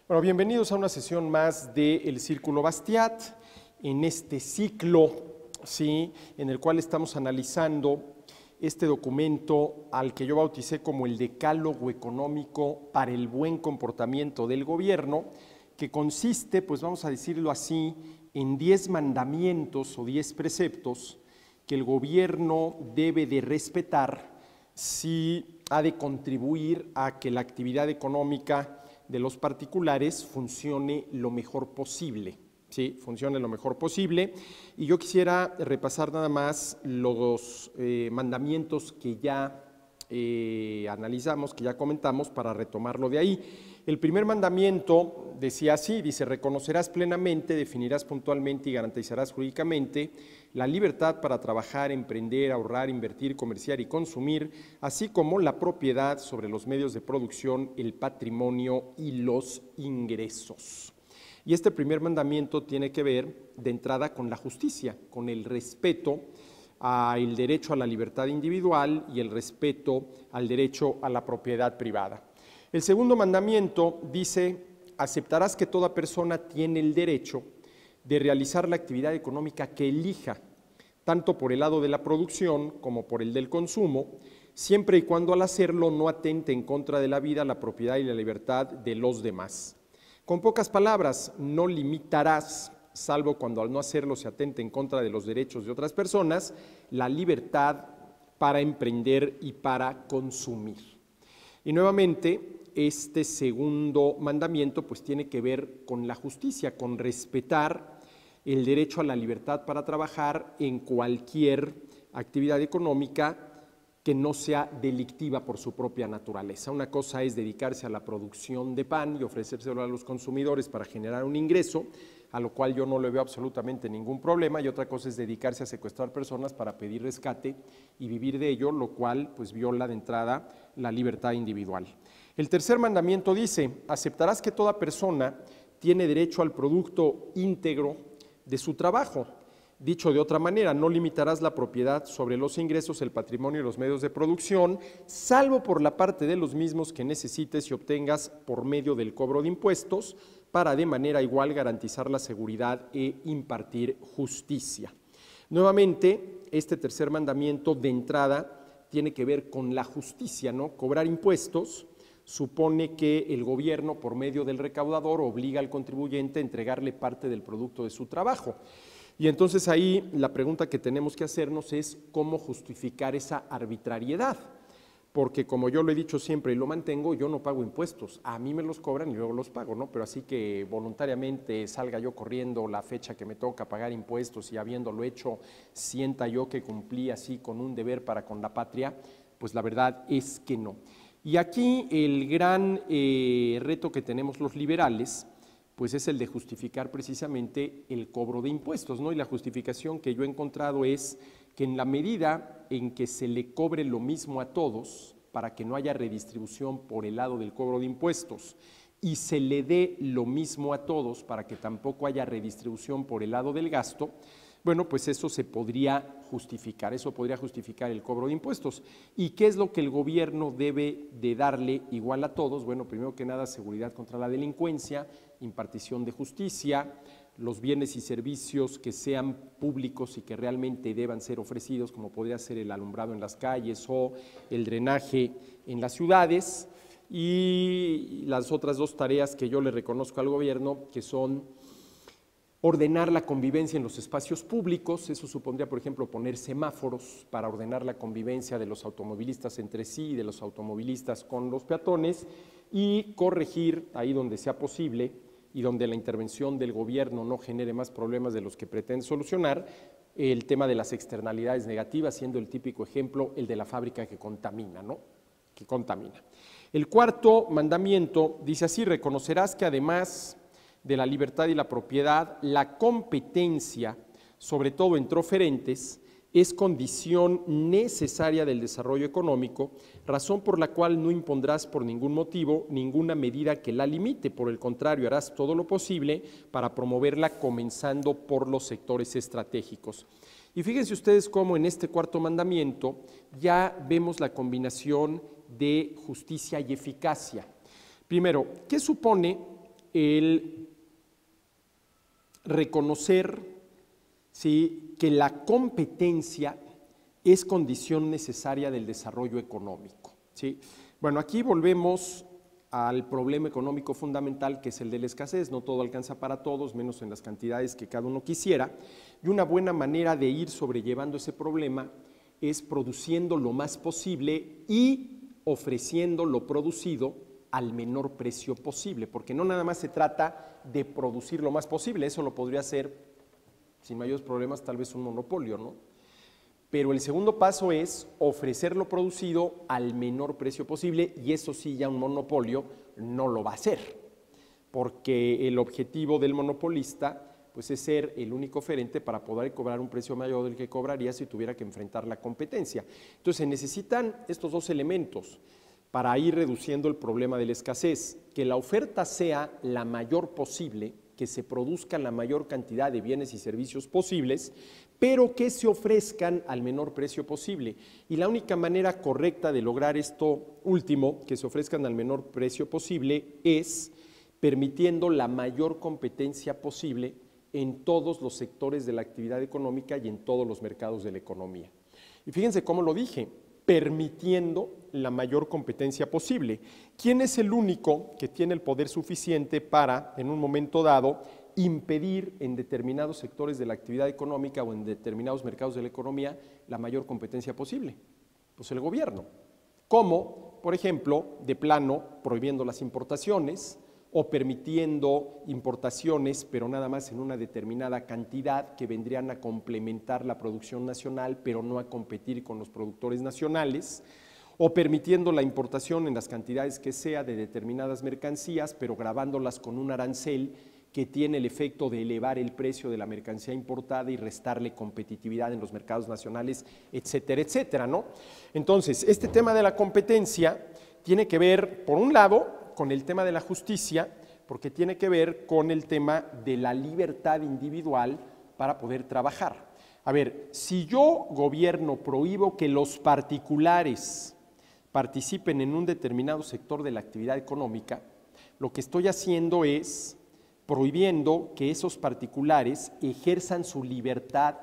Bueno, bienvenidos a una sesión más de El Círculo Bastiat, en este ciclo, ¿sí?, en el cual estamos analizando este documento al que yo bauticé como el Decálogo Económico para el Buen Comportamiento del Gobierno, que consiste, pues vamos a decirlo así, en 10 mandamientos o 10 preceptos que el gobierno debe de respetar si ha de contribuir a que la actividad económica de los particulares funcione lo mejor posible, ¿sí? Funcione lo mejor posible. Y yo quisiera repasar nada más los mandamientos que ya analizamos, que ya comentamos, para retomarlo de ahí. El primer mandamiento decía así, dice: reconocerás plenamente, definirás puntualmente y garantizarás jurídicamente la libertad para trabajar, emprender, ahorrar, invertir, comerciar y consumir, así como la propiedad sobre los medios de producción, el patrimonio y los ingresos. Y este primer mandamiento tiene que ver de entrada con la justicia, con el respeto al derecho a la libertad individual y el respeto al derecho a la propiedad privada. El segundo mandamiento dice: aceptarás que toda persona tiene el derecho de realizar la actividad económica que elija, tanto por el lado de la producción como por el del consumo, siempre y cuando al hacerlo no atente en contra de la vida, la propiedad y la libertad de los demás. Con pocas palabras, no limitarás, salvo cuando al no hacerlo se atente en contra de los derechos de otras personas, la libertad para emprender y para consumir. Y nuevamente, este segundo mandamiento pues tiene que ver con la justicia, con respetar el derecho a la libertad para trabajar en cualquier actividad económica que no sea delictiva por su propia naturaleza. Una cosa es dedicarse a la producción de pan y ofrecérselo a los consumidores para generar un ingreso, a lo cual yo no le veo absolutamente ningún problema, y otra cosa es dedicarse a secuestrar personas para pedir rescate y vivir de ello, lo cual pues viola de entrada la libertad individual. El tercer mandamiento dice: aceptarás que toda persona tiene derecho al producto íntegro de su trabajo. Dicho de otra manera, no limitarás la propiedad sobre los ingresos, el patrimonio y los medios de producción, salvo por la parte de los mismos que necesites y obtengas por medio del cobro de impuestos, para de manera igual garantizar la seguridad e impartir justicia. Nuevamente, este tercer mandamiento de entrada tiene que ver con la justicia, ¿no? Cobrar impuestos supone que el gobierno, por medio del recaudador, obliga al contribuyente a entregarle parte del producto de su trabajo. Y entonces ahí la pregunta que tenemos que hacernos es cómo justificar esa arbitrariedad, porque como yo lo he dicho siempre y lo mantengo, yo no pago impuestos, a mí me los cobran y yo los pago, ¿no? Pero así que voluntariamente salga yo corriendo la fecha que me toca pagar impuestos y habiéndolo hecho sienta yo que cumplí así con un deber para con la patria, pues la verdad es que no. Y aquí el gran reto que tenemos los liberales pues es el de justificar precisamente el cobro de impuestos, ¿no? Y la justificación que yo he encontrado es que en la medida en que se le cobre lo mismo a todos, para que no haya redistribución por el lado del cobro de impuestos, y se le dé lo mismo a todos, para que tampoco haya redistribución por el lado del gasto, bueno, pues eso se podría justificar, eso podría justificar el cobro de impuestos. ¿Y qué es lo que el gobierno debe de darle igual a todos? Bueno, primero que nada, seguridad contra la delincuencia, impartición de justicia, los bienes y servicios que sean públicos y que realmente deban ser ofrecidos, como podría ser el alumbrado en las calles o el drenaje en las ciudades, y las otras dos tareas que yo le reconozco al gobierno, que son ordenar la convivencia en los espacios públicos. Eso supondría, por ejemplo, poner semáforos para ordenar la convivencia de los automovilistas entre sí y de los automovilistas con los peatones, y corregir ahí donde sea posible y donde la intervención del gobierno no genere más problemas de los que pretende solucionar, el tema de las externalidades negativas, siendo el típico ejemplo el de la fábrica que contamina, ¿no? Que contamina. El cuarto mandamiento dice así: reconocerás que además de la libertad y la propiedad, la competencia, sobre todo entre oferentes, es condición necesaria del desarrollo económico, razón por la cual no impondrás por ningún motivo ninguna medida que la limite. Por el contrario, harás todo lo posible para promoverla, comenzando por los sectores estratégicos. Y fíjense ustedes cómo en este cuarto mandamiento ya vemos la combinación de justicia y eficacia. Primero, ¿qué supone el reconocer, ¿sí?, que la competencia es condición necesaria del desarrollo económico, ¿sí? Bueno, aquí volvemos al problema económico fundamental, que es el de la escasez. No todo alcanza para todos, menos en las cantidades que cada uno quisiera, y una buena manera de ir sobrellevando ese problema es produciendo lo más posible y ofreciendo lo producido al menor precio posible, porque no nada más se trata de producir lo más posible, eso lo podría hacer sin mayores problemas tal vez un monopolio, ¿no? Pero el segundo paso es ofrecer lo producido al menor precio posible, y eso sí, ya un monopolio no lo va a hacer, porque el objetivo del monopolista pues es ser el único oferente para poder cobrar un precio mayor del que cobraría si tuviera que enfrentar la competencia. Entonces se necesitan estos dos elementos para ir reduciendo el problema de la escasez: que la oferta sea la mayor posible, que se produzca la mayor cantidad de bienes y servicios posibles, pero que se ofrezcan al menor precio posible. Y la única manera correcta de lograr esto último, que se ofrezcan al menor precio posible, es permitiendo la mayor competencia posible en todos los sectores de la actividad económica y en todos los mercados de la economía. Y fíjense cómo lo dije: permitiendo la mayor competencia posible. ¿Quién es el único que tiene el poder suficiente para, en un momento dado, impedir en determinados sectores de la actividad económica o en determinados mercados de la economía la mayor competencia posible? Pues el gobierno. ¿Cómo? Por ejemplo, de plano, prohibiendo las importaciones o permitiendo importaciones, pero nada más en una determinada cantidad, que vendrían a complementar la producción nacional, pero no a competir con los productores nacionales, o permitiendo la importación en las cantidades que sea de determinadas mercancías, pero gravándolas con un arancel que tiene el efecto de elevar el precio de la mercancía importada y restarle competitividad en los mercados nacionales, etcétera, etcétera, ¿no? Entonces, este tema de la competencia tiene que ver, por un lado, con el tema de la justicia, porque tiene que ver con el tema de la libertad individual para poder trabajar. A ver, si yo, gobierno, prohíbo que los particulares participen en un determinado sector de la actividad económica, lo que estoy haciendo es prohibiendo que esos particulares ejerzan su libertad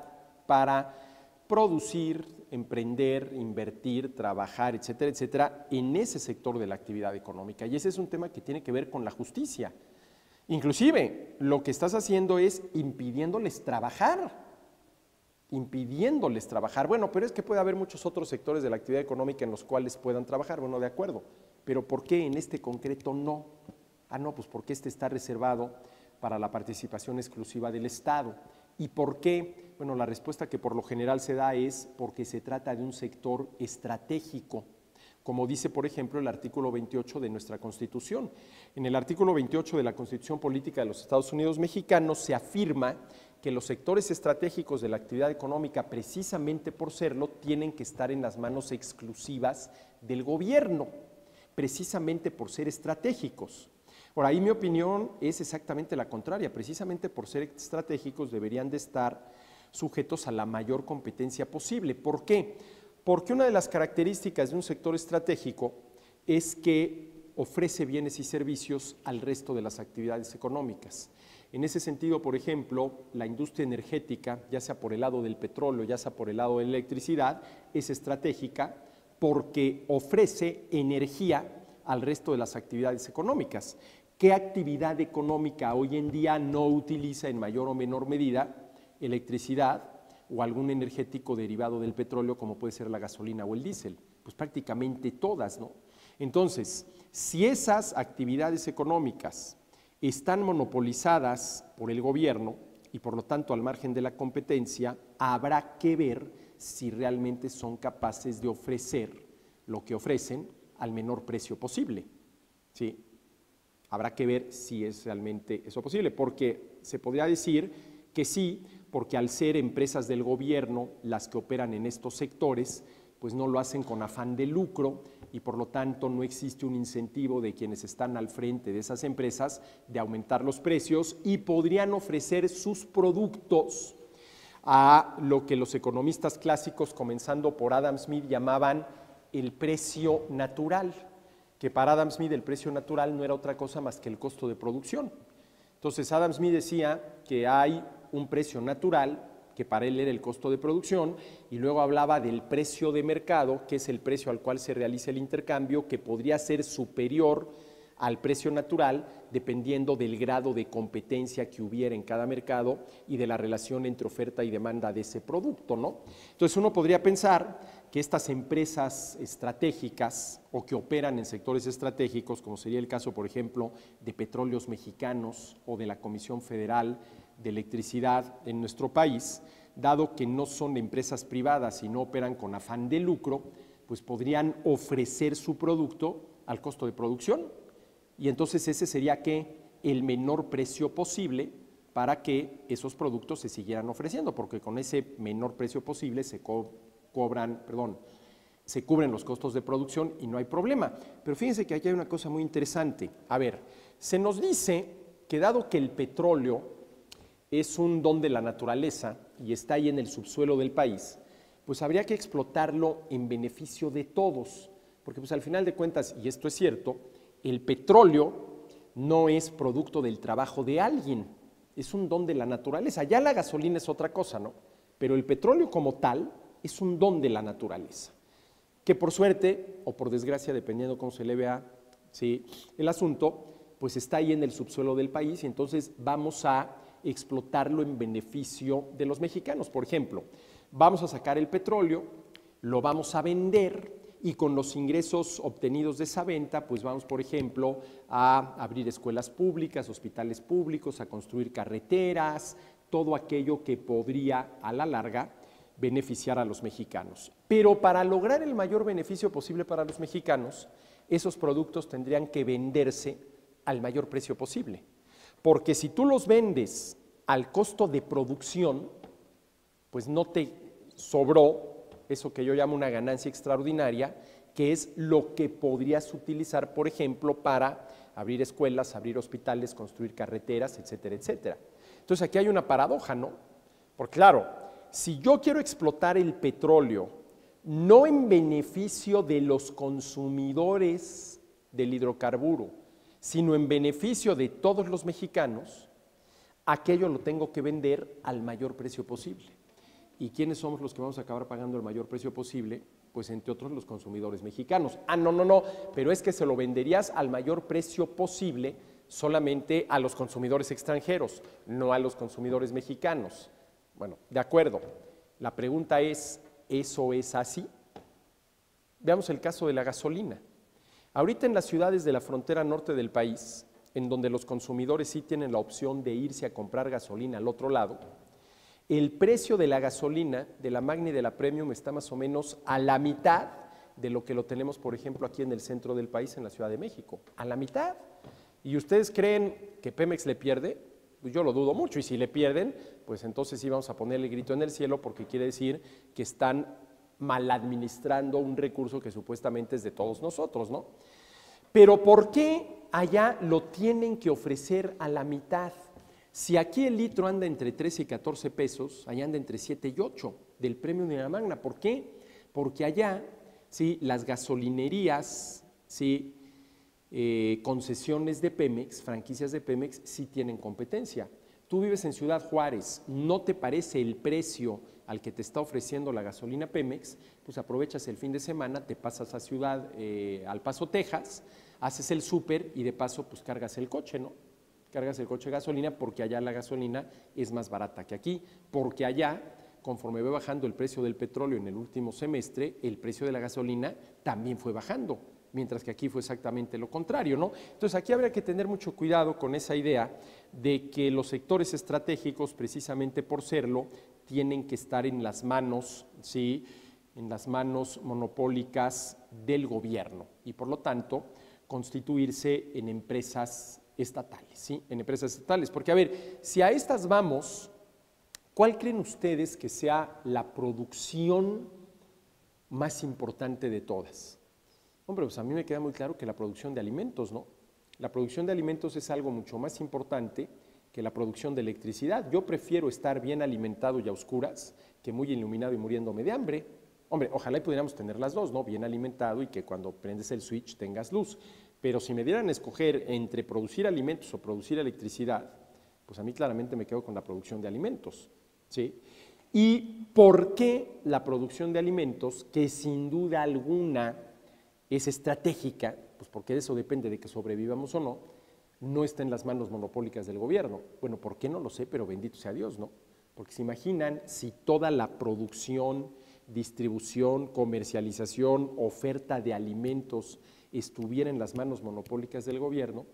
para producir, emprender, invertir, trabajar, etcétera, etcétera, en ese sector de la actividad económica. Y ese es un tema que tiene que ver con la justicia. Inclusive, lo que estás haciendo es impidiéndoles trabajar. Bueno, pero es que puede haber muchos otros sectores de la actividad económica en los cuales puedan trabajar. Bueno, de acuerdo, pero ¿por qué en este concreto no? Ah, no, pues porque este está reservado para la participación exclusiva del Estado. ¿Y por qué? Bueno, la respuesta que por lo general se da es porque se trata de un sector estratégico, como dice, por ejemplo, el artículo 28 de nuestra Constitución. En el artículo 28 de la Constitución Política de los Estados Unidos Mexicanos se afirma que los sectores estratégicos de la actividad económica, precisamente por serlo, tienen que estar en las manos exclusivas del gobierno, precisamente por ser estratégicos. Por ahí mi opinión es exactamente la contraria: precisamente por ser estratégicos deberían de estar sujetos a la mayor competencia posible. ¿Por qué? Porque una de las características de un sector estratégico es que ofrece bienes y servicios al resto de las actividades económicas. En ese sentido, por ejemplo, la industria energética, ya sea por el lado del petróleo, ya sea por el lado de la electricidad, es estratégica porque ofrece energía al resto de las actividades económicas. ¿Qué actividad económica hoy en día no utiliza en mayor o menor medida electricidad o algún energético derivado del petróleo, como puede ser la gasolina o el diésel? Pues prácticamente todas, ¿no? Entonces, si esas actividades económicas están monopolizadas por el gobierno y por lo tanto al margen de la competencia, habrá que ver si realmente son capaces de ofrecer lo que ofrecen al menor precio posible, ¿sí? Habrá que ver si es realmente eso posible, porque se podría decir que sí, porque al ser empresas del gobierno las que operan en estos sectores, pues no lo hacen con afán de lucro y por lo tanto no existe un incentivo de quienes están al frente de esas empresas de aumentar los precios, y podrían ofrecer sus productos a lo que los economistas clásicos, comenzando por Adam Smith, llamaban el precio natural. que para Adam Smith el precio natural no era otra cosa más que el costo de producción. Entonces Adam Smith decía que hay un precio natural, que para él era el costo de producción, y luego hablaba del precio de mercado, que es el precio al cual se realiza el intercambio, que podría ser superior al precio natural dependiendo del grado de competencia que hubiera en cada mercado y de la relación entre oferta y demanda de ese producto, ¿no? Entonces uno podría pensar que estas empresas estratégicas o que operan en sectores estratégicos, como sería el caso, por ejemplo, de Petróleos Mexicanos o de la Comisión Federal de Electricidad en nuestro país, dado que no son empresas privadas y no operan con afán de lucro, pues podrían ofrecer su producto al costo de producción. Y entonces ese sería que el menor precio posible para que esos productos se siguieran ofreciendo, porque con ese menor precio posible se cubren los costos de producción y no hay problema. Pero fíjense que aquí hay una cosa muy interesante. A ver, se nos dice que dado que el petróleo es un don de la naturaleza y está ahí en el subsuelo del país, pues habría que explotarlo en beneficio de todos, porque pues al final de cuentas, y esto es cierto, el petróleo no es producto del trabajo de alguien, es un don de la naturaleza. Ya la gasolina es otra cosa, ¿no? Pero el petróleo como tal es un don de la naturaleza, que por suerte o por desgracia, dependiendo cómo se le vea el asunto, pues está ahí en el subsuelo del país y entonces vamos a explotarlo en beneficio de los mexicanos. Por ejemplo, vamos a sacar el petróleo, lo vamos a vender y con los ingresos obtenidos de esa venta, pues vamos, por ejemplo, a abrir escuelas públicas, hospitales públicos, a construir carreteras, todo aquello que podría a la larga beneficiar a los mexicanos. Pero para lograr el mayor beneficio posible para los mexicanos, esos productos tendrían que venderse al mayor precio posible. Porque si tú los vendes al costo de producción, pues no te sobró eso que yo llamo una ganancia extraordinaria, que es lo que podrías utilizar, por ejemplo, para abrir escuelas, abrir hospitales, construir carreteras, etcétera, etcétera. Entonces aquí hay una paradoja, ¿no? Porque claro, si yo quiero explotar el petróleo no en beneficio de los consumidores del hidrocarburo, sino en beneficio de todos los mexicanos, aquello lo tengo que vender al mayor precio posible. ¿Y quiénes somos los que vamos a acabar pagando el mayor precio posible? Pues entre otros los consumidores mexicanos. Ah, no, pero es que se lo venderías al mayor precio posible solamente a los consumidores extranjeros, no a los consumidores mexicanos. Bueno, de acuerdo. La pregunta es, ¿eso es así? Veamos el caso de la gasolina. Ahorita en las ciudades de la frontera norte del país, en donde los consumidores sí tienen la opción de irse a comprar gasolina al otro lado, el precio de la gasolina, de la Magna y de la Premium, está más o menos a la mitad de lo que lo tenemos, por ejemplo, aquí en el centro del país, en la Ciudad de México. A la mitad. ¿Y ustedes creen que Pemex le pierde? Pues yo lo dudo mucho. Y si le pierden, pues entonces sí vamos a ponerle el grito en el cielo, porque quiere decir que están mal administrando un recurso que supuestamente es de todos nosotros, ¿no? Pero ¿por qué allá lo tienen que ofrecer a la mitad? Si aquí el litro anda entre 13 y 14 pesos, allá anda entre 7 y 8 del Premium de la Magna. ¿Por qué? Porque allá, ¿sí?, las gasolinerías, ¿sí?, concesiones de Pemex, franquicias de Pemex, sí tienen competencia. Tú vives en Ciudad Juárez, ¿no te parece el precio al que te está ofreciendo la gasolina Pemex? Pues aprovechas el fin de semana, te pasas a al Paso, Texas, haces el súper y de paso pues cargas el coche, ¿no? Cargas el coche de gasolina porque allá la gasolina es más barata que aquí, porque allá, conforme va bajando el precio del petróleo en el último semestre, el precio de la gasolina también fue bajando, mientras que aquí fue exactamente lo contrario, ¿no? Entonces aquí habría que tener mucho cuidado con esa idea de que los sectores estratégicos, precisamente por serlo, tienen que estar en las manos, ¿sí?, en las manos monopólicas del gobierno y por lo tanto constituirse en empresas estatales, ¿sí?, en empresas estatales. Porque, a ver, si a estas vamos, ¿cuál creen ustedes que sea la producción más importante de todas? Hombre, pues a mí me queda muy claro que la producción de alimentos, ¿no? La producción de alimentos es algo mucho más importante que la producción de electricidad. Yo prefiero estar bien alimentado y a oscuras que muy iluminado y muriéndome de hambre. Hombre, ojalá y pudiéramos tener las dos, ¿no? Bien alimentado y que cuando prendes el switch tengas luz. Pero si me dieran a escoger entre producir alimentos o producir electricidad, pues a mí claramente me quedo con la producción de alimentos, ¿sí? ¿Y por qué la producción de alimentos, que sin duda alguna es estratégica, pues porque de eso depende de que sobrevivamos o no, no está en las manos monopólicas del gobierno? Bueno, ¿por qué? No lo sé, pero bendito sea Dios, ¿no? Porque se imaginan si toda la producción, distribución, comercialización, oferta de alimentos estuviera en las manos monopólicas del gobierno,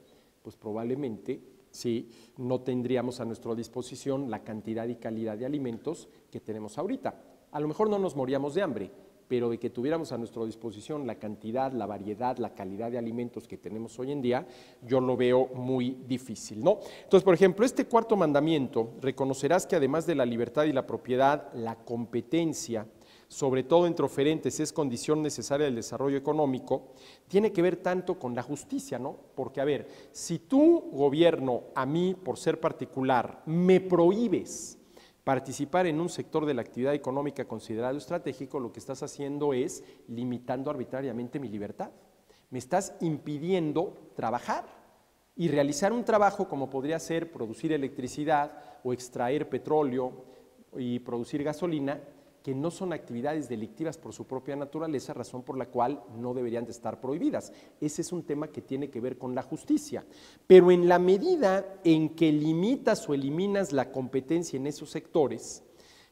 pues probablemente sí, no tendríamos a nuestra disposición la cantidad y calidad de alimentos que tenemos ahorita. A lo mejor no nos moríamos de hambre, pero de que tuviéramos a nuestra disposición la cantidad, la variedad, la calidad de alimentos que tenemos hoy en día, yo lo veo muy difícil, ¿no? Entonces, por ejemplo, este cuarto mandamiento, reconocerás que además de la libertad y la propiedad, la competencia, sobre todo entre oferentes, es condición necesaria del desarrollo económico, tiene que ver tanto con la justicia, ¿no? Porque, a ver, si tú, gobierno, a mí, por ser particular, me prohíbes participar en un sector de la actividad económica considerado estratégico, lo que estás haciendo es limitando arbitrariamente mi libertad. Me estás impidiendo trabajar y realizar un trabajo como podría ser producir electricidad o extraer petróleo y producir gasolina, que no son actividades delictivas por su propia naturaleza, razón por la cual no deberían de estar prohibidas. Ese es un tema que tiene que ver con la justicia. Pero en la medida en que limitas o eliminas la competencia en esos sectores,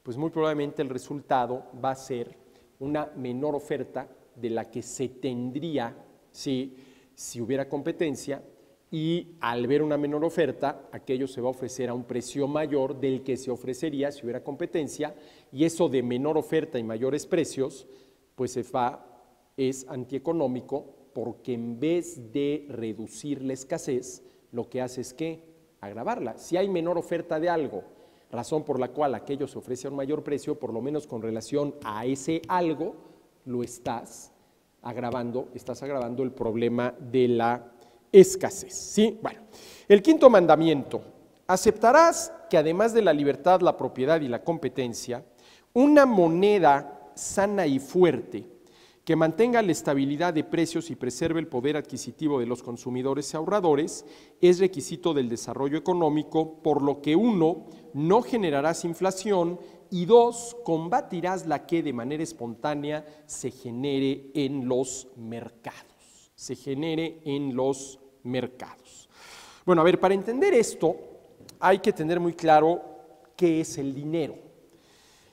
pues muy probablemente el resultado va a ser una menor oferta de la que se tendría si hubiera competencia, y al ver una menor oferta, aquello se va a ofrecer a un precio mayor del que se ofrecería si hubiera competencia, y eso de menor oferta y mayores precios, pues es antieconómico, porque en vez de reducir la escasez, lo que hace es que agravarla. Si hay menor oferta de algo, razón por la cual aquello se ofrece a un mayor precio, por lo menos con relación a ese algo, lo estás agravando el problema de la escasez, ¿sí? Bueno, el quinto mandamiento: aceptarás que además de la libertad, la propiedad y la competencia, una moneda sana y fuerte que mantenga la estabilidad de precios y preserve el poder adquisitivo de los consumidores y ahorradores es requisito del desarrollo económico, por lo que uno, no generarás inflación, y dos, combatirás la que de manera espontánea se genere en los mercados. Bueno, a ver, para entender esto hay que tener muy claro qué es el dinero.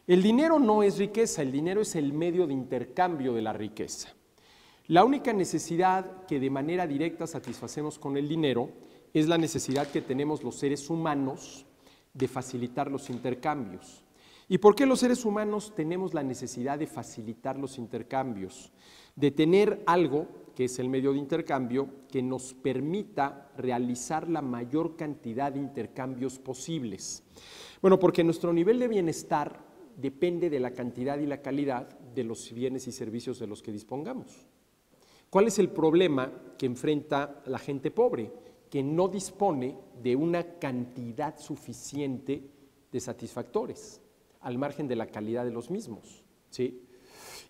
El dinero no es riqueza, el dinero es el medio de intercambio de la riqueza. La única necesidad que de manera directa satisfacemos con el dinero es la necesidad que tenemos los seres humanos de facilitar los intercambios. ¿Y por qué los seres humanos tenemos la necesidad de facilitar los intercambios? De tener algo, que es el medio de intercambio, que nos permita realizar la mayor cantidad de intercambios posibles. Bueno, porque nuestro nivel de bienestar depende de la cantidad y la calidad de los bienes y servicios de los que dispongamos. ¿Cuál es el problema que enfrenta la gente pobre? Que no dispone de una cantidad suficiente de satisfactores, al margen de la calidad de los mismos, ¿sí?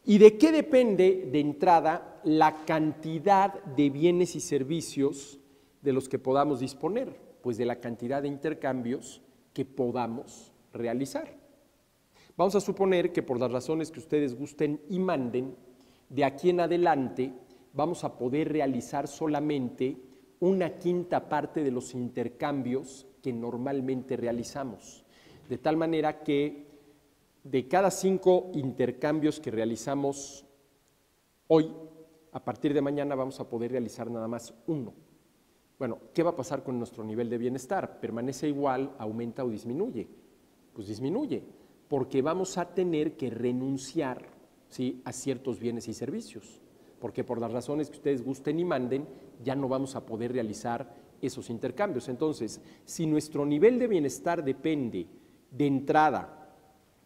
¿Y de qué depende de entrada la cantidad de bienes y servicios de los que podamos disponer? Pues de la cantidad de intercambios que podamos realizar. Vamos a suponer que por las razones que ustedes gusten y manden, de aquí en adelante vamos a poder realizar solamente una quinta parte de los intercambios que normalmente realizamos. De tal manera que de cada 5 intercambios que realizamos hoy, a partir de mañana vamos a poder realizar nada más 1. Bueno, ¿qué va a pasar con nuestro nivel de bienestar? ¿Permanece igual, aumenta o disminuye? Pues disminuye, porque vamos a tener que renunciar, ¿sí?, a ciertos bienes y servicios, porque por las razones que ustedes gusten y manden, ya no vamos a poder realizar esos intercambios. Entonces, si nuestro nivel de bienestar depende de entrada,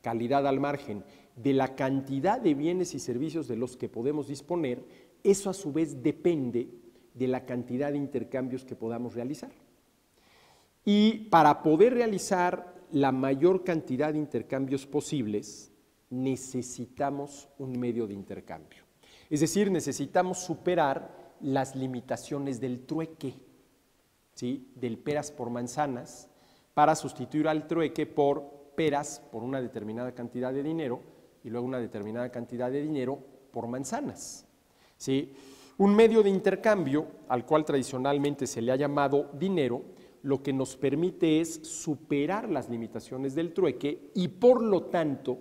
calidad al margen, de la cantidad de bienes y servicios de los que podemos disponer, eso a su vez depende de la cantidad de intercambios que podamos realizar. Y para poder realizar la mayor cantidad de intercambios posibles, necesitamos un medio de intercambio. Es decir, necesitamos superar las limitaciones del trueque, ¿sí? Del peras por manzanas, para sustituir al trueque por peras por una determinada cantidad de dinero y luego una determinada cantidad de dinero por manzanas, ¿sí? Un medio de intercambio, al cual tradicionalmente se le ha llamado dinero, lo que nos permite es superar las limitaciones del trueque y por lo tanto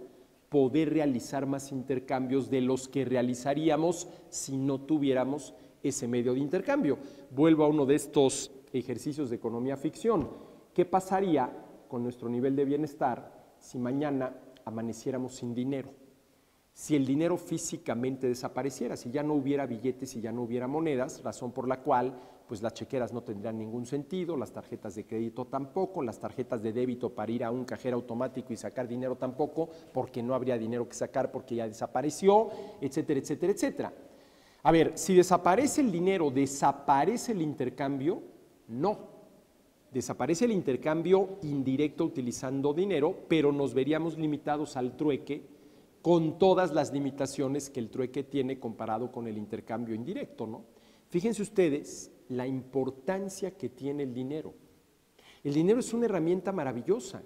poder realizar más intercambios de los que realizaríamos si no tuviéramos ese medio de intercambio. Vuelvo a uno de estos ejercicios de economía ficción. ¿Qué pasaría con nuestro nivel de bienestar si mañana amaneciéramos sin dinero? Si el dinero físicamente desapareciera, si ya no hubiera billetes, si ya no hubiera monedas, razón por la cual pues las chequeras no tendrían ningún sentido, las tarjetas de crédito tampoco, las tarjetas de débito para ir a un cajero automático y sacar dinero tampoco, porque no habría dinero que sacar porque ya desapareció, etcétera, etcétera, etcétera. A ver, si desaparece el dinero, ¿desaparece el intercambio? No. Desaparece el intercambio indirecto utilizando dinero, pero nos veríamos limitados al trueque con todas las limitaciones que el trueque tiene comparado con el intercambio indirecto, ¿no? Fíjense ustedes la importancia que tiene el dinero. El dinero es una herramienta maravillosa,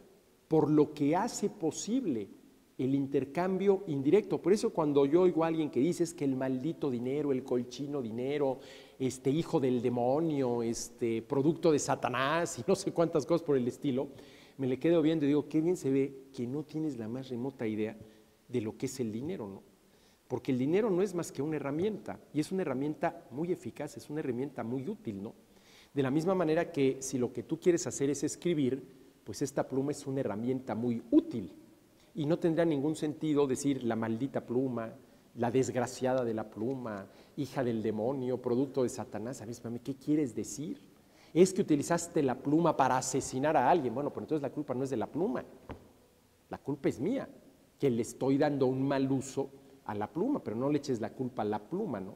por lo que hace posible el intercambio indirecto. Por eso cuando yo oigo a alguien que dice es que el maldito dinero, el colchino dinero, hijo del demonio, producto de Satanás y no sé cuántas cosas por el estilo, me le quedo viendo y digo, qué bien se ve que no tienes la más remota idea de lo que es el dinero, ¿no? Porque el dinero no es más que una herramienta, y es una herramienta muy eficaz, es una herramienta muy útil, ¿no? De la misma manera que si lo que tú quieres hacer es escribir, pues esta pluma es una herramienta muy útil, y no tendrá ningún sentido decir la maldita pluma, la desgraciada de la pluma, hija del demonio, producto de Satanás. A ver, ¿qué quieres decir? Es que utilizaste la pluma para asesinar a alguien. Bueno, pero entonces la culpa no es de la pluma, la culpa es mía, que le estoy dando un mal uso a la pluma, pero no le eches la culpa a la pluma, ¿no?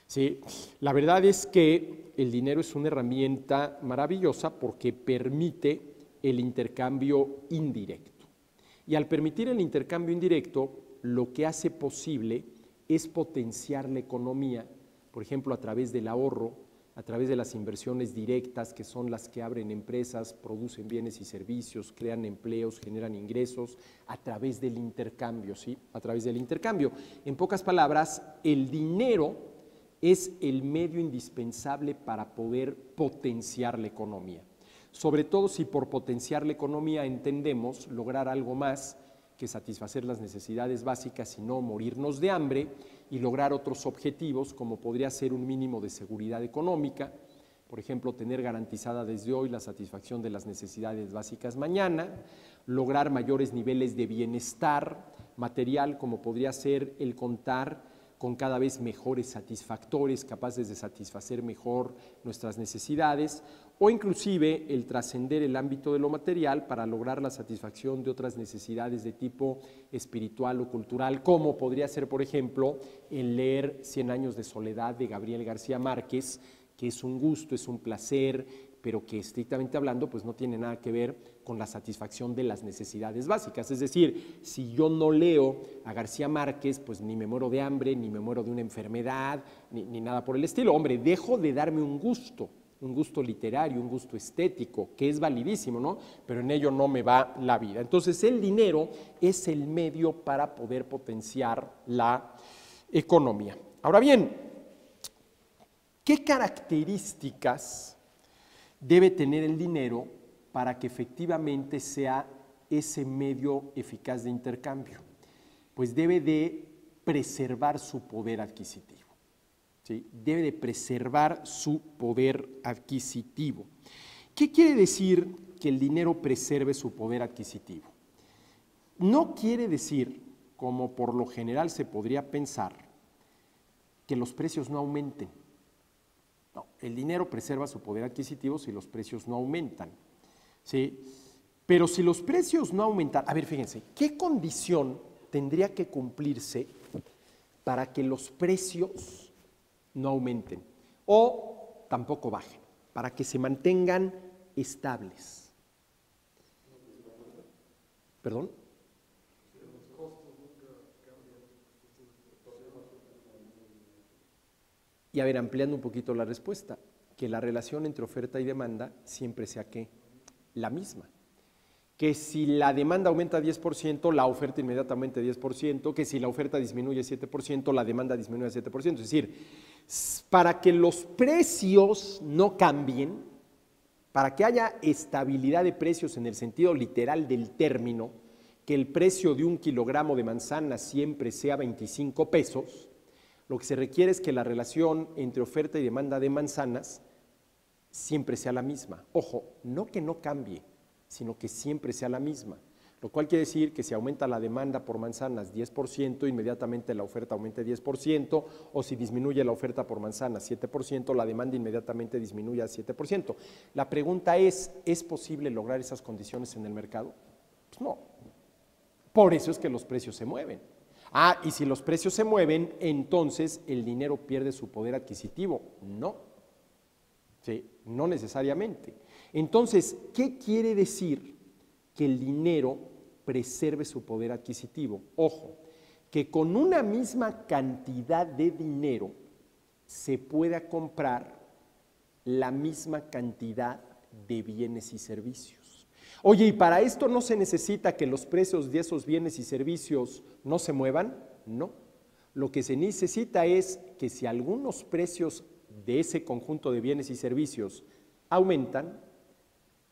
Sí, la verdad es que el dinero es una herramienta maravillosa porque permite el intercambio indirecto. Y al permitir el intercambio indirecto, lo que hace posible es potenciar la economía, por ejemplo, a través del ahorro, a través de las inversiones directas, que son las que abren empresas, producen bienes y servicios, crean empleos, generan ingresos, a través del intercambio, ¿sí? A través del intercambio. En pocas palabras, el dinero es el medio indispensable para poder potenciar la economía. Sobre todo si por potenciar la economía entendemos lograr algo más que satisfacer las necesidades básicas y no morirnos de hambre, y lograr otros objetivos como podría ser un mínimo de seguridad económica, por ejemplo, tener garantizada desde hoy la satisfacción de las necesidades básicas mañana, lograr mayores niveles de bienestar material como podría ser el contar con cada vez mejores satisfactores capaces de satisfacer mejor nuestras necesidades, o inclusive el trascender el ámbito de lo material para lograr la satisfacción de otras necesidades de tipo espiritual o cultural, como podría ser, por ejemplo, el leer 100 años de soledad de Gabriel García Márquez, que es un gusto, es un placer, pero que estrictamente hablando pues no tiene nada que ver con la satisfacción de las necesidades básicas. Es decir, si yo no leo a García Márquez, pues ni me muero de hambre, ni me muero de una enfermedad, ni nada por el estilo. Hombre, dejo de darme un gusto literario, un gusto estético, que es validísimo, ¿no? Pero en ello no me va la vida. Entonces, el dinero es el medio para poder potenciar la economía. Ahora bien, ¿qué características debe tener el dinero para que efectivamente sea ese medio eficaz de intercambio? Pues debe de preservar su poder adquisitivo, ¿sí? Debe de preservar su poder adquisitivo. ¿Qué quiere decir que el dinero preserve su poder adquisitivo? No quiere decir, como por lo general se podría pensar, que los precios no aumenten. No, el dinero preserva su poder adquisitivo si los precios no aumentan, ¿sí? Pero si los precios no aumentan, a ver, fíjense, ¿qué condición tendría que cumplirse para que los precios no aumenten o tampoco bajen, para que se mantengan estables? ¿Perdón? Y a ver, ampliando un poquito la respuesta, que la relación entre oferta y demanda siempre sea ¿qué? La misma. Que si la demanda aumenta 10%, la oferta inmediatamente 10%, que si la oferta disminuye 7%, la demanda disminuye 7%. Es decir, para que los precios no cambien, para que haya estabilidad de precios en el sentido literal del término, que el precio de 1 kilogramo de manzana siempre sea 25 pesos, lo que se requiere es que la relación entre oferta y demanda de manzanas siempre sea la misma. Ojo, no que no cambie, sino que siempre sea la misma, lo cual quiere decir que si aumenta la demanda por manzanas 10%, inmediatamente la oferta aumente 10%, o si disminuye la oferta por manzanas 7%, la demanda inmediatamente disminuye a 7%. La pregunta ¿es posible lograr esas condiciones en el mercado? Pues no. Por eso es que los precios se mueven. Y si los precios se mueven, entonces el dinero pierde su poder adquisitivo. No. ¿Sí? No necesariamente. Entonces, ¿qué quiere decir que el dinero preserve su poder adquisitivo? Ojo, que con una misma cantidad de dinero se pueda comprar la misma cantidad de bienes y servicios. Oye, ¿y para esto no se necesita que los precios de esos bienes y servicios no se muevan? No. Lo que se necesita es que si algunos precios de ese conjunto de bienes y servicios aumentan,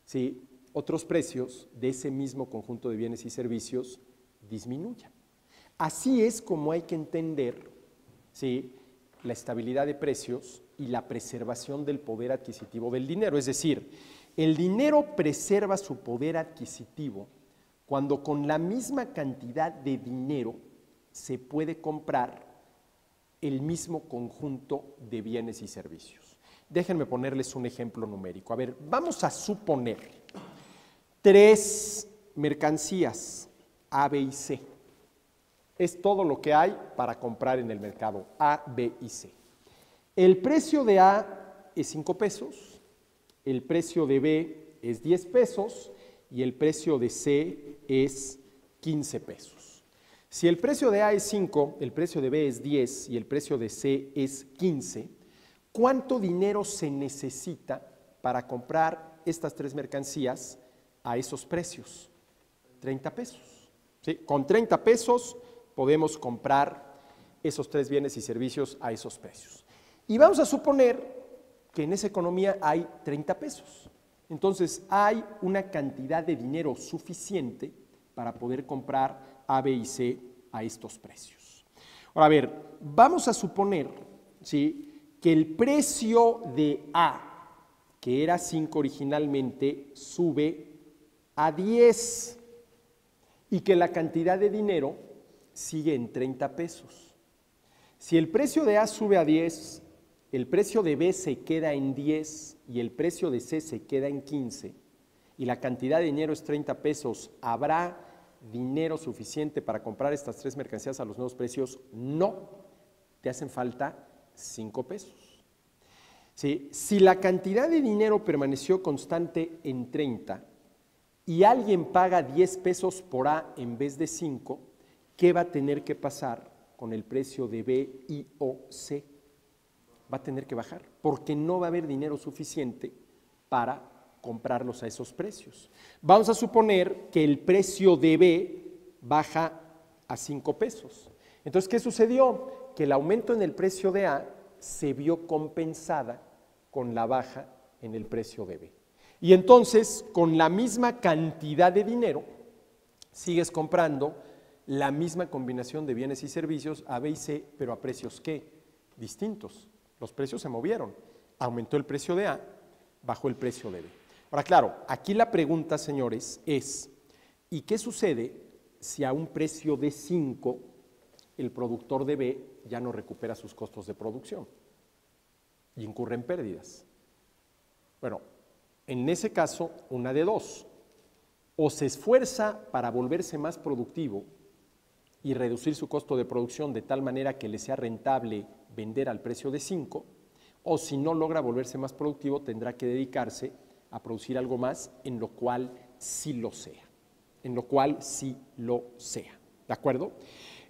¿sí?, otros precios de ese mismo conjunto de bienes y servicios disminuyan. Así es como hay que entender, ¿sí?, la estabilidad de precios y la preservación del poder adquisitivo del dinero. Es decir, el dinero preserva su poder adquisitivo cuando con la misma cantidad de dinero se puede comprar el mismo conjunto de bienes y servicios. Déjenme ponerles un ejemplo numérico. A ver, vamos a suponer 3 mercancías, A, B y C. Es todo lo que hay para comprar en el mercado, A, B y C. El precio de A es 5 pesos, el precio de B es 10 pesos y el precio de C es 15 pesos. Si el precio de A es 5, el precio de B es 10 y el precio de C es 15, ¿cuánto dinero se necesita para comprar estas 3 mercancías a esos precios? 30 pesos. ¿Sí? Con 30 pesos podemos comprar esos 3 bienes y servicios a esos precios. Y vamos a suponer que en esa economía hay 30 pesos. Entonces hay una cantidad de dinero suficiente para poder comprar A, B y C a estos precios. Ahora, a ver, vamos a suponer, ¿sí?, que el precio de A, que era 5 originalmente, sube a 10 y que la cantidad de dinero sigue en 30 pesos. Si el precio de A sube a 10, el precio de B se queda en 10 y el precio de C se queda en 15 y la cantidad de dinero es 30 pesos, ¿habrá dinero suficiente para comprar estas 3 mercancías a los nuevos precios? No, te hacen falta 5 pesos. ¿Sí? Si la cantidad de dinero permaneció constante en 30 y alguien paga 10 pesos por A en vez de 5, ¿qué va a tener que pasar con el precio de B y o C? Va a tener que bajar, porque no va a haber dinero suficiente para comprarlos a esos precios. Vamos a suponer que el precio de B baja a 5 pesos. Entonces, ¿qué sucedió? Que el aumento en el precio de A se vio compensada con la baja en el precio de B. Y entonces, con la misma cantidad de dinero, sigues comprando la misma combinación de bienes y servicios A, B y C, pero a precios ¿qué? Distintos. Los precios se movieron. Aumentó el precio de A, bajó el precio de B. Ahora, claro, aquí la pregunta, señores, es ¿y qué sucede si a un precio de 5 el productor de B ya no recupera sus costos de producción y incurre en pérdidas? Bueno, en ese caso, una de dos. O se esfuerza para volverse más productivo y reducir su costo de producción de tal manera que le sea rentable vender al precio de 5, o si no logra volverse más productivo, tendrá que dedicarse a producir algo más, en lo cual sí lo sea. En lo cual sí lo sea. ¿De acuerdo?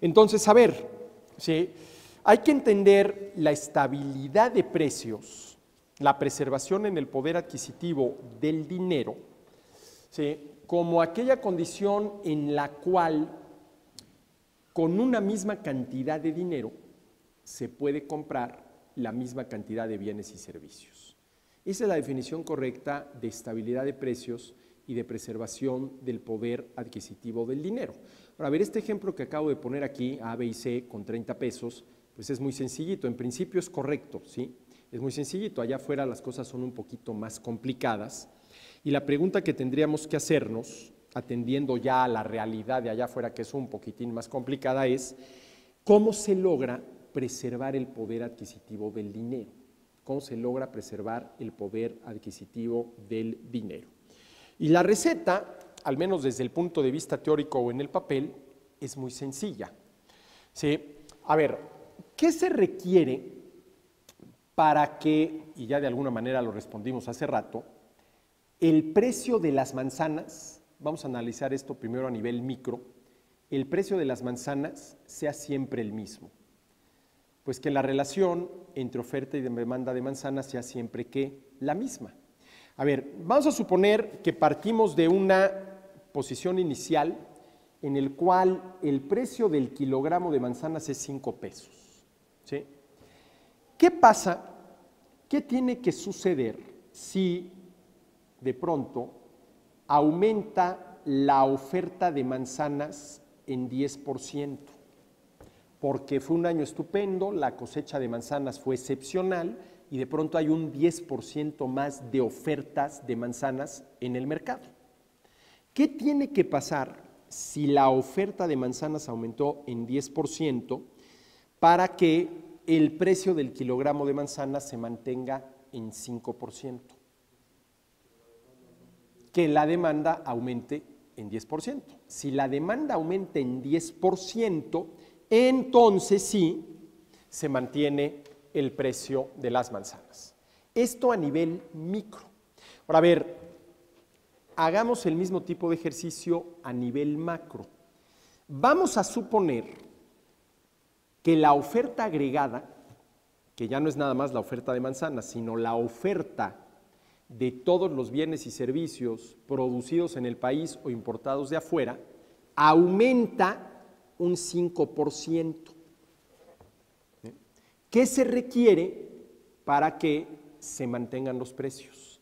Entonces, a ver, ¿sí? Hay que entender la estabilidad de precios, la preservación en el poder adquisitivo del dinero, ¿sí?, como aquella condición en la cual con una misma cantidad de dinero se puede comprar la misma cantidad de bienes y servicios. Esa es la definición correcta de estabilidad de precios y de preservación del poder adquisitivo del dinero. Ahora, a ver, este ejemplo que acabo de poner aquí, A, B y C, con 30 pesos, pues es muy sencillito. En principio es correcto, ¿sí? Es muy sencillito. Allá afuera las cosas son un poquito más complicadas. Y la pregunta que tendríamos que hacernos, atendiendo ya a la realidad de allá afuera, que es un poquitín más complicada, es ¿cómo se logra preservar el poder adquisitivo del dinero? ¿Cómo se logra preservar el poder adquisitivo del dinero? Y la receta, al menos desde el punto de vista teórico o en el papel, es muy sencilla. ¿Sí? A ver, ¿qué se requiere para que, y ya de alguna manera lo respondimos hace rato, el precio de las manzanas, vamos a analizar esto primero a nivel micro, el precio de las manzanas sea siempre el mismo? Pues que la relación entre oferta y demanda de manzanas sea siempre que la misma. A ver, vamos a suponer que partimos de una posición inicial en el cual el precio del kilogramo de manzanas es 5 pesos. ¿Sí? ¿Qué pasa? ¿Qué tiene que suceder si de pronto aumenta la oferta de manzanas en 10%? Porque fue un año estupendo, la cosecha de manzanas fue excepcional y de pronto hay un 10% más de ofertas de manzanas en el mercado. ¿Qué tiene que pasar si la oferta de manzanas aumentó en 10% para que el precio del kilogramo de manzanas se mantenga en 5%? Que la demanda aumente en 10%. Si la demanda aumenta en 10%, entonces sí se mantiene el precio de las manzanas. Esto a nivel micro. Ahora, a ver, hagamos el mismo tipo de ejercicio a nivel macro. Vamos a suponer que la oferta agregada, que ya no es nada más la oferta de manzanas, sino la oferta de todos los bienes y servicios producidos en el país o importados de afuera, aumenta un 5%. ¿Qué se requiere para que se mantengan los precios?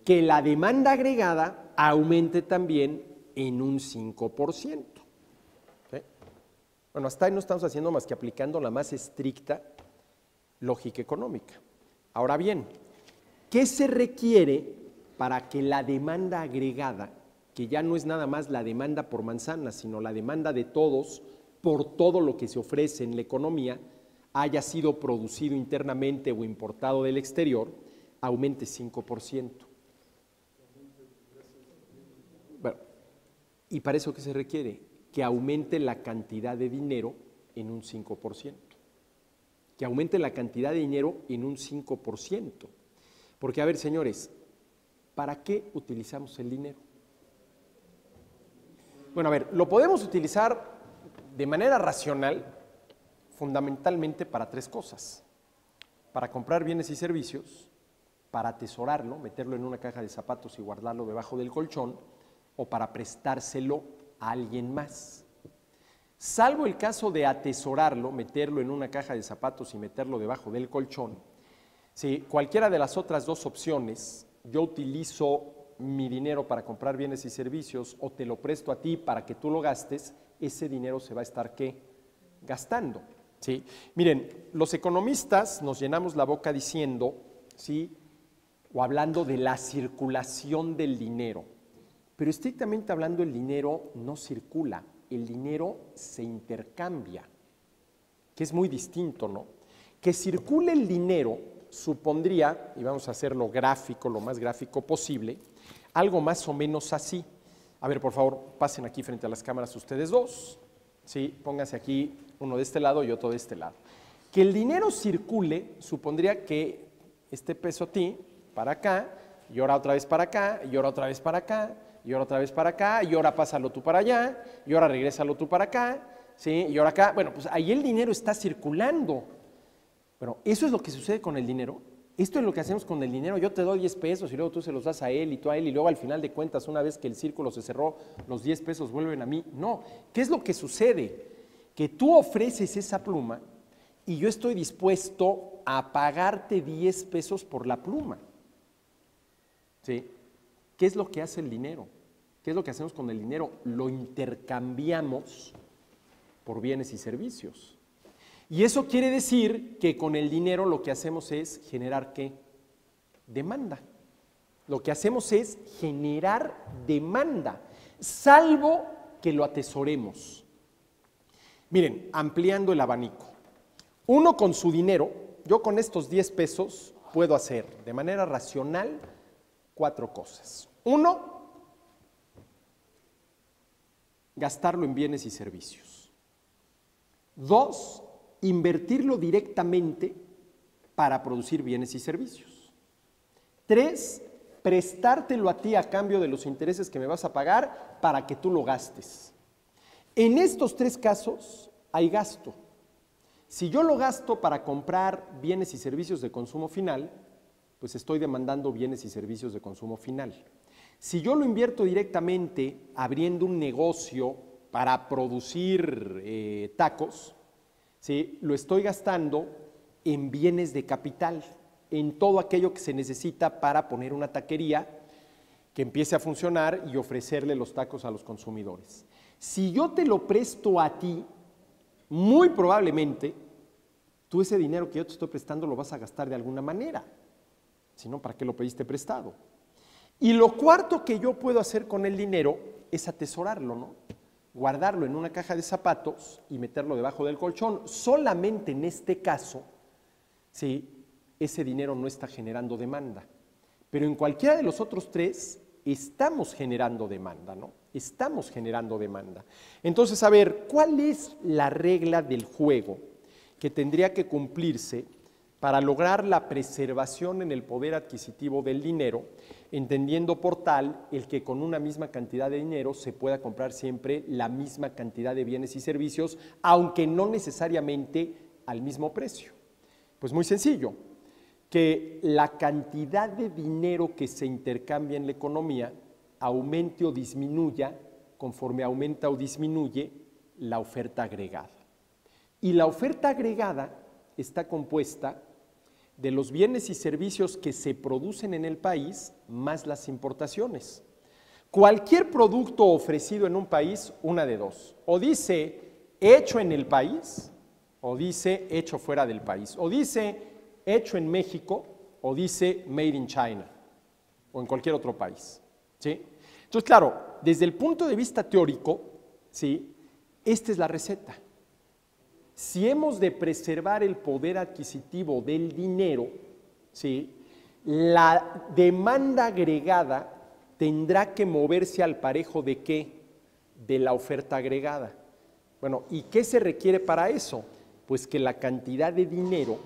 Que la demanda agregada aumente también en un 5%. ¿Sí? Bueno, hasta ahí no estamos haciendo más que aplicando la más estricta lógica económica. Ahora bien, ¿qué se requiere para que la demanda agregada, que ya no es nada más la demanda por manzanas, sino la demanda de todos por todo lo que se ofrece en la economía, haya sido producido internamente o importado del exterior, aumente 5%? Bueno, ¿y para eso qué se requiere? Que aumente la cantidad de dinero en un 5%. Que aumente la cantidad de dinero en un 5%. Porque, a ver, señores, ¿para qué utilizamos el dinero? Bueno, a ver, lo podemos utilizar de manera racional, fundamentalmente para 3 cosas. Para comprar bienes y servicios, para atesorarlo, meterlo en una caja de zapatos y guardarlo debajo del colchón, o para prestárselo a alguien más. Salvo el caso de atesorarlo, meterlo en una caja de zapatos y meterlo debajo del colchón, si cualquiera de las otras 2 opciones, yo utilizo mi dinero para comprar bienes y servicios o te lo presto a ti para que tú lo gastes, ese dinero se va a estar, ¿qué? Gastando. ¿Sí? Miren, los economistas nos llenamos la boca diciendo, ¿sí?, o hablando de la circulación del dinero, pero estrictamente hablando el dinero no circula, el dinero se intercambia, que es muy distinto, ¿no? Que circule el dinero supondría, y vamos a hacerlo gráfico, lo más gráfico posible, algo más o menos así. A ver, por favor, pasen aquí frente a las cámaras ustedes 2, ¿sí? Pónganse aquí uno de este lado y otro de este lado. Que el dinero circule supondría que este peso a ti, para acá, y ahora otra vez para acá, y ahora otra vez para acá, y ahora otra vez para acá, y ahora pásalo tú para allá, y ahora regrésalo tú para acá, ¿sí? Y ahora acá, bueno, pues ahí el dinero está circulando. Bueno, eso es lo que sucede con el dinero. Esto es lo que hacemos con el dinero. Yo te doy 10 pesos y luego tú se los das a él y tú a él y luego al final de cuentas, una vez que el círculo se cerró, los 10 pesos vuelven a mí. No, ¿qué es lo que sucede? Que tú ofreces esa pluma y yo estoy dispuesto a pagarte 10 pesos por la pluma. ¿Sí? ¿Qué es lo que hace el dinero? ¿Qué es lo que hacemos con el dinero? Lo intercambiamos por bienes y servicios. Y eso quiere decir que con el dinero lo que hacemos es generar ¿qué? Demanda. Lo que hacemos es generar demanda, salvo que lo atesoremos. Miren, ampliando el abanico. Uno con su dinero, yo con estos 10 pesos puedo hacer de manera racional 4 cosas. Uno, gastarlo en bienes y servicios. 2, invertirlo directamente para producir bienes y servicios. 3, prestártelo a ti a cambio de los intereses que me vas a pagar para que tú lo gastes. En estos 3 casos hay gasto. Si yo lo gasto para comprar bienes y servicios de consumo final, pues estoy demandando bienes y servicios de consumo final. Si yo lo invierto directamente abriendo un negocio para producir tacos, ¿sí? Lo estoy gastando en bienes de capital, en todo aquello que se necesita para poner una taquería que empiece a funcionar y ofrecerle los tacos a los consumidores. Si yo te lo presto a ti, muy probablemente tú ese dinero que yo te estoy prestando lo vas a gastar de alguna manera. Si no, ¿para qué lo pediste prestado? Y lo cuarto que yo puedo hacer con el dinero es atesorarlo, ¿no? Guardarlo en una caja de zapatos y meterlo debajo del colchón. Solamente en este caso, ¿sí? Ese dinero no está generando demanda. Pero en cualquiera de los otros 3 estamos generando demanda, ¿no? Estamos generando demanda. Entonces, a ver, ¿cuál es la regla del juego que tendría que cumplirse para lograr la preservación en el poder adquisitivo del dinero, entendiendo por tal el que con una misma cantidad de dinero se pueda comprar siempre la misma cantidad de bienes y servicios, aunque no necesariamente al mismo precio? Pues muy sencillo, que la cantidad de dinero que se intercambia en la economía aumente o disminuya conforme aumenta o disminuye la oferta agregada. Y la oferta agregada está compuesta de los bienes y servicios que se producen en el país más las importaciones. Cualquier producto ofrecido en un país, una de dos, o dice hecho en el país, o dice hecho fuera del país, o dice hecho en México, o dice made in China, o en cualquier otro país, ¿sí? Entonces, claro, desde el punto de vista teórico, ¿sí? Esta es la receta. Si hemos de preservar el poder adquisitivo del dinero, ¿sí? La demanda agregada tendrá que moverse al parejo ¿de qué? De la oferta agregada. Bueno, ¿y qué se requiere para eso? Pues que la cantidad de dinero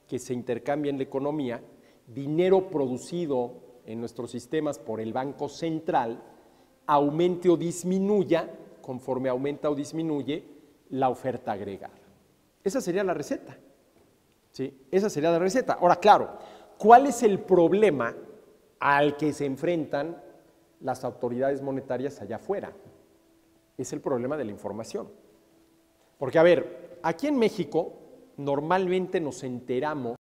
que se intercambia en la economía, dinero producido en nuestros sistemas por el Banco Central, aumente o disminuya conforme aumenta o disminuye la oferta agregada. Esa sería la receta, ¿sí? Esa sería la receta. Ahora, claro, ¿cuál es el problema al que se enfrentan las autoridades monetarias allá afuera? Es el problema de la información. Porque, a ver, aquí en México normalmente nos enteramos